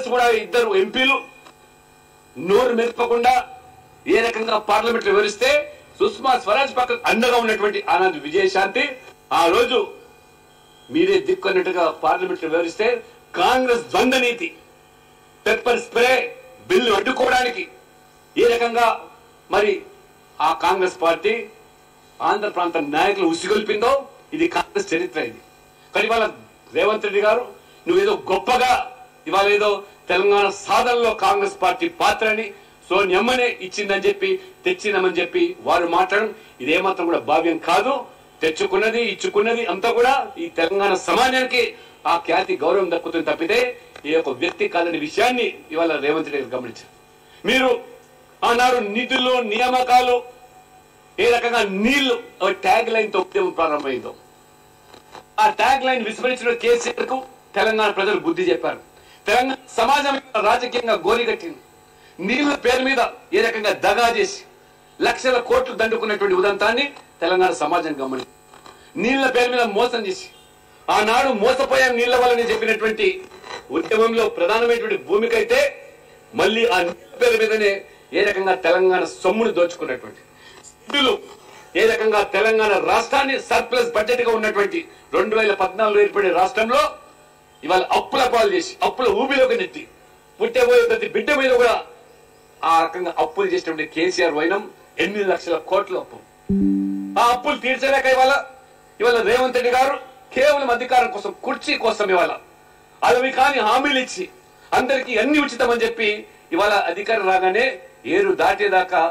కాంగ్రెస్ కూడా ఇద్దరు ఎంపీలు నోరు మెదపకుండా ఏ రకంగా పార్లమెంట్ లో వివరిస్తే సుష్మా స్వరాజ్ పక్కన అండగా ఉన్నటువంటి ఆనంద్ విజయశాంతి ఆ రోజు మీరే దిక్కున్నట్టుగా పార్లమెంట్ లో వివరిస్తే కాంగ్రెస్ ద్వంద్వ నీతి పెప్పర్ స్ప్రే బిల్లు అడ్డుకోవడానికి ఏ రకంగా మరి ఆ కాంగ్రెస్ పార్టీ ఆంధ్ర ప్రాంత నాయకులు ఉసిగొల్పిందో ఇది కాంగ్రెస్ చరిత్ర. ఇది కానీ ఇవాళ రేవంత్ రెడ్డి గారు నువ్వేదో గొప్పగా ఇవాళ ఏదో తెలంగాణ సాధనలో కాంగ్రెస్ పార్టీ పాత్రని సోనియమ్మనే ఇచ్చిందని చెప్పి తెచ్చిందని చెప్పి వారు మాట్లాడడం ఇదేమాత్రం కూడా భావ్యం కాదు. తెచ్చుకున్నది ఇచ్చుకున్నది అంతా కూడా ఈ తెలంగాణ సమాజానికి ఆ ఖ్యాతి గౌరవం దక్కుతుంది తప్పితే ఈ యొక్క వ్యక్తి కాదని విషయాన్ని ఇవాళ రేవంత్ రెడ్డి గమనించారు. మీరు ఆనాడు నిధులు నియామకాలు ఏ రకంగా నీళ్లు ట్యాగ్ లైన్ తో ఉద్యమం ప్రారంభమైందో ఆ ట్యాగ్ లైన్ విస్మరించిన కేసీఆర్ కు తెలంగాణ ప్రజలు బుద్ధి చెప్పారు. తెలంగాణ సమాజం రాజకీయంగా గోరిగట్టింది. నీళ్ల పేరు మీద ఏ రకంగా దగా చేసి లక్షల కోట్లు దండుకున్నటువంటి ఉదంతాన్ని తెలంగాణ సమాజం గమనించింది. నీళ్ల పేరు మీద మోసం చేసి ఆనాడు మోసపోయాం నీళ్ల వల్లని చెప్పినటువంటి ఉద్యమంలో ప్రధానమైనటువంటి భూమిక అయితే మళ్ళీ ఆ నీళ్ల పేరు మీదనే ఏ రకంగా తెలంగాణ సొమ్మును దోచుకున్నటువంటి నిధులు ఏ రకంగా తెలంగాణ రాష్ట్రాన్ని సర్ప్లస్ బడ్జెట్ గా ఉన్నటువంటి 2014 ఏర్పడే రాష్ట్రంలో ఇవాళ అప్పుల పాలు చేసి అప్పుల ఊబిలోకి నెట్టి పుట్టబోయే ప్రతి బిడ్డ మీద కూడా ఆ రకంగా అప్పులు చేసినటువంటి కేసీఆర్ వైనం 8 లక్షల కోట్ల అప్పు. ఆ అప్పులు తీర్చలేక ఇవాళ రేవంత్ రెడ్డి గారు కేవలం అధికారం కోసం కుర్చీ కోసం ఇవాళ అవి కాని హామీలు ఇచ్చి అందరికీ అన్ని ఉచితం అని చెప్పి ఇవాళ అధికారం రాగానే ఏరు దాటేదాకా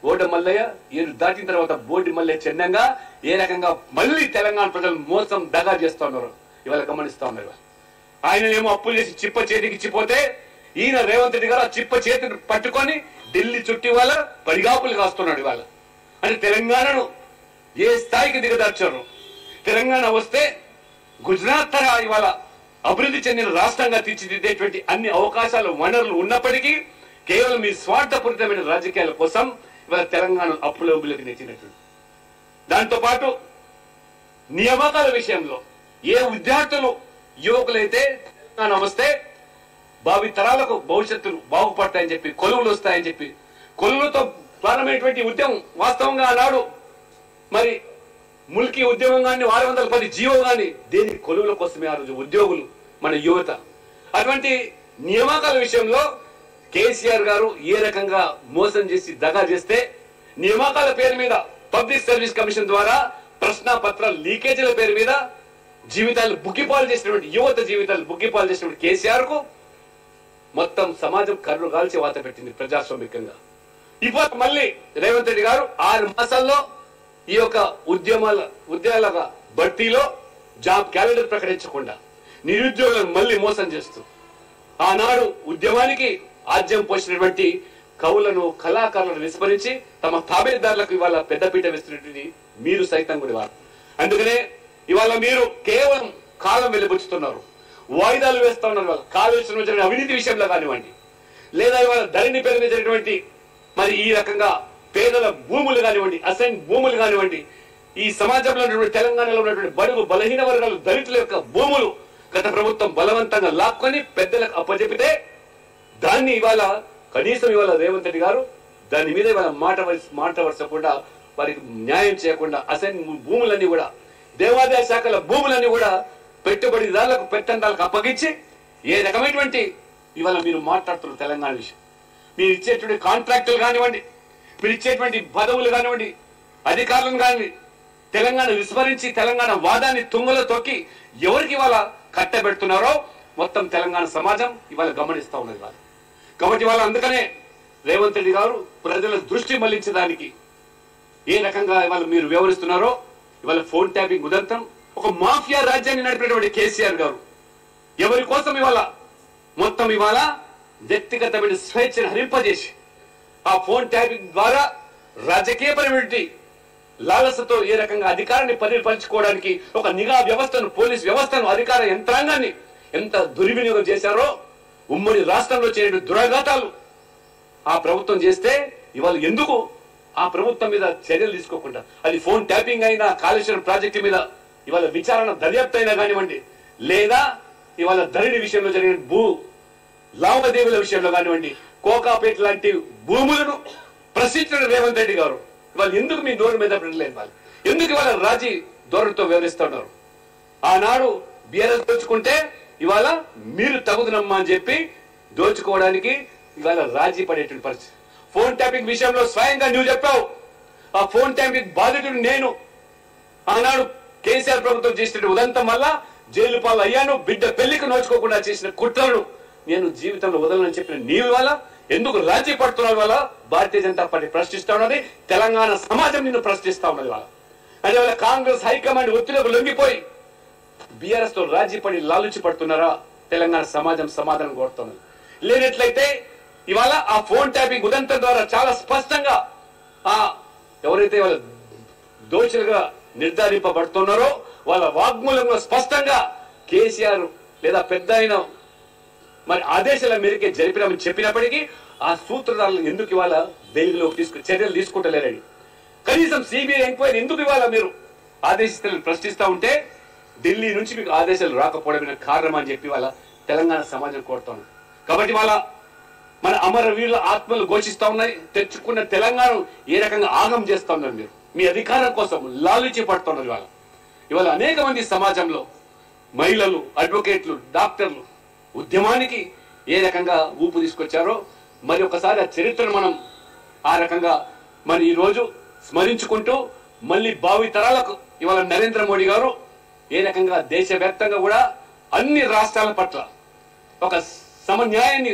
ఓడ మల్లయ్య, ఏరు దాటిన తర్వాత బోర్డు మల్లయ్య చిన్నంగా ఏ రకంగా మళ్ళీ తెలంగాణ ప్రజలు మోసం దగా చేస్తా ఉన్నారు ఇవాళ గమనిస్తా ఉన్నారు. ఆయన ఏమో అప్పులు చేసి చిప్ప చేతికి ఇచ్చిపోతే ఈయన రేవంత్ రెడ్డి గారు ఆ చిప్ప చేతిని పట్టుకొని ఢిల్లీ చుట్టి వాళ్ళ పడిగాపులు కాస్తున్నాడు. ఇవాళ అంటే తెలంగాణను ఏ స్థాయికి దిగదార్చారు. తెలంగాణ వస్తే గుజరాత్ తరహా ఇవాళ అభివృద్ధి చెందిన రాష్ట్రంగా తీర్చిదిద్దేటువంటి అన్ని అవకాశాలు వనరులు ఉన్నప్పటికీ కేవలం మీ స్వార్థపూరితమైన రాజకీయాల కోసం ఇవాళ తెలంగాణ అప్పుల ఊబిలోకి నెట్టినటువంటి. దాంతో పాటు నియామకాల విషయంలో ఏ విద్యార్థులు యువకులైతే తెలంగాణ వస్తే భావి తరాలకు భవిష్యత్తులు బాగుపడతాయని చెప్పి కొలువులు వస్తాయని చెప్పి కొలువులతో ప్రారంభమైనటువంటి ఉద్యమం వాస్తవంగా ఆనాడు మరి ముల్కీ ఉద్యమం కానీ 610 జీవో కానీ దేని కొలువుల కోసమే ఆ రోజు ఉద్యోగులు మన యువత. అటువంటి నియామకాల విషయంలో కేసీఆర్ గారు ఏ రకంగా మోసం చేసి దగా చేస్తే నియామకాల పేరు మీద పబ్లిక్ సర్వీస్ కమిషన్ ద్వారా ప్రశ్నాపత్ర లీకేజీల పేరు మీద జీవితాలు బుగ్గిపాలు చేసినటువంటి యువత జీవితాలు బుగ్గిపాలు చేసినటువంటి కేసీఆర్ కు మొత్తం సమాజం కర్రు కాల్చి వాత పెట్టింది ప్రజాస్వామికంగా. ఇప్పుడు మళ్ళీ రేవంత్ రెడ్డి గారు 6 మాసాల్లో ఈ యొక్క ఉద్యోగాల భర్తీలో జాబ్ క్యాలెండర్ ప్రకటించకుండా నిరుద్యోగులను మళ్ళీ మోసం చేస్తూ ఆనాడు ఉద్యమానికి ఆజ్యం పోసినటువంటి కవులను కళాకారులను విస్మరించి తమ తాబేదారులకు ఇవాళ పెద్దపీట వేస్తున్నటువంటి మీరు సైతం కూడా వారు. అందుకనే ఇవాళ మీరు కేవలం కాలం వెలిబుచ్చుతున్నారు, వాయిదాలు వేస్తా ఉన్నారు. ఇవాళ కాలుష్యం జరిగిన అవినీతి విషయంలో కానివ్వండి, లేదా ఇవాళ ధరణి పేరు మీద జరిగినటువంటి మరి ఈ రకంగా పేదల భూములు కానివ్వండి, అసైన్ భూములు కానివ్వండి, ఈ సమాజంలో ఉన్నటువంటి తెలంగాణలో ఉన్నటువంటి బడుగు బలహీన వర్గాలు దళితుల యొక్క భూములు గత ప్రభుత్వం బలవంతంగా లాక్కొని పెద్దలకు అప్పచెపితే దాన్ని ఇవాళ కనీసం ఇవాళ రేవంత్ రెడ్డి గారు దాని మీద ఇవాళ మాట వరసకుండా వారికి న్యాయం చేయకుండా అసైన్ భూములన్నీ కూడా దేవాదాయ శాఖల భూములన్నీ కూడా పెట్టుబడిదారులకు పెత్తందాలకు అప్పగించి ఏ రకమైనటువంటి ఇవాళ మీరు మాట్లాడుతున్నారు తెలంగాణ విషయం. మీరు ఇచ్చేటువంటి కాంట్రాక్టులు కానివ్వండి, మీరు ఇచ్చేటువంటి పదవులు కానివ్వండి, అధికారులను కానివ్వండి, తెలంగాణ విస్మరించి తెలంగాణ వాదాన్ని తుంగలో తొక్కి ఎవరికి ఇవాళ కట్టబెడుతున్నారో మొత్తం తెలంగాణ సమాజం ఇవాళ గమనిస్తా ఉన్నది ఇవాళ. కాబట్టి ఇవాళ అందుకనే రేవంత్ రెడ్డి గారు ప్రజల దృష్టి మళ్లించడానికి ఏ రకంగా ఇవాళ మీరు వ్యవహరిస్తున్నారో ఇవాళ ఫోన్ ట్యాపింగ్ ఉదంతం ఒక మాఫియా రాజ్యాన్ని నడిపినటువంటి కేసీఆర్ గారు ఎవరి కోసం ఇవాళ మొత్తం ఇవాళ వ్యక్తిగతమైన స్వేచ్ఛను హరింపజేసి ఆ ఫోన్ ట్యాపింగ్ ద్వారా రాజకీయపరమైన లాలసతో ఏ రకంగా అధికారాన్ని పరిపాలించుకోవడానికి ఒక నిఘా వ్యవస్థను, పోలీస్ వ్యవస్థను, అధికార యంత్రాంగాన్ని ఎంత దుర్వినియోగం చేశారో ఉమ్మడి రాష్ట్రంలో చేయడం దురాఘాతాలు ఆ ప్రభుత్వం చేస్తే ఇవాళ ఎందుకు ఆ ప్రభుత్వం మీద చర్యలు తీసుకోకుండా అది ఫోన్ ట్యాపింగ్ అయినా కాళేశ్వరం ప్రాజెక్టు మీద ఇవాళ విచారణ దర్యాప్తు అయినా కానివ్వండి, లేదా ఇవాళ ధరణి విషయంలో జరిగిన భూ లావాదేవీల విషయంలో కానివ్వండి, కోకాపేట లాంటి భూములను ప్రశ్నించిన రేవంత్ రెడ్డి గారు వాళ్ళు ఎందుకు మీ నోరు మీద పెట్టలేదు? వాళ్ళు ఎందుకు ఇవాళ రాజీ ధోరణితో వ్యవహరిస్తున్నారు? ఆనాడు బీఆర్ఎస్ దోచుకుంటే ఇవాళ మీరు తగుదనమ్మా అని చెప్పి దోచుకోవడానికి ఇవాళ రాజీ పడేటువంటి పరిస్థితి. ఫోన్ ట్యాపింగ్ విషయంలో స్వయంగా నువ్వు చెప్పావు. ఆ ఫోన్ ట్యాపింగ్ బాధితుడు నేను. ఆనాడు కేసీఆర్ ప్రభుత్వం చేసిన ఉదంతం వల్ల జైలు పాలు అయ్యాను. బిడ్డ పెళ్లికి నోచుకోకుండా చేసిన కుట్రను నేను జీవితంలో వదలని చెప్పిన నీవు వల్ల ఎందుకు రాజీ పడుతున్నావు? వల్ల భారతీయ జనతా పార్టీ ప్రశ్నిస్తా ఉన్నది, తెలంగాణ సమాజం నిన్ను ప్రశ్నిస్తా ఉన్నది. వాళ్ళ అంటే వాళ్ళ కాంగ్రెస్ హైకమాండ్ ఒత్తిడికి లొంగిపోయి బీఆర్ఎస్ తో రాజీ పడి లాలుచి పడుతున్నారా? తెలంగాణ సమాజం సమాధానం కోరుతున్నది. లేనట్లయితే ఇవాళ ఆ ఫోన్ ట్యాపింగ్ ఉదంతం ద్వారా చాలా స్పష్టంగా ఆ ఎవరైతే వాళ్ళ దోషులుగా నిర్ధారింపబడుతున్నారో వాళ్ళ వాగ్మూలంలో స్పష్టంగా కేసీఆర్ లేదా పెద్ద అయిన మరి ఆదేశాల మేరకే జరిపినామని చెప్పినప్పటికీ ఆ సూత్రధారులు ఎందుకు ఇవాళ వెలుగులోకి చర్యలు తీసుకుంటలేరని, కనీసం సిబిఐ ఎంక్వైరీ ఎందుకు ఇవాళ మీరు ఆదేశిస్తారని ప్రశ్నిస్తా ఉంటే ఢిల్లీ నుంచి మీకు ఆదేశాలు రాకపోవడమే కారణం అని చెప్పి వాళ్ళ తెలంగాణ సమాజం కోరుతాను. కాబట్టి వాళ్ళ మన అమరవీరుల ఆత్మలు ఘోషిస్తా ఉన్నాయి. తెచ్చుకున్న తెలంగాణ ఏ రకంగా ఆగం చేస్తా ఉన్నారు మీరు మీ అధికారం కోసం లాలుచి పడుతున్నారు. ఇవాళ అనేక మంది సమాజంలో మహిళలు, అడ్వకేట్లు, డాక్టర్లు ఉద్యమానికి ఏ రకంగా ఊపు తీసుకొచ్చారో మరి ఒకసారి ఆ చరిత్రను మనం ఆ రకంగా మరి ఈ రోజు స్మరించుకుంటూ మళ్ళీ భావి తరాలకు ఇవాళ నరేంద్ర మోడీ గారు ఏ రకంగా దేశవ్యాప్తంగా కూడా అన్ని రాష్ట్రాల పట్ల ఒక సమన్యాయాన్ని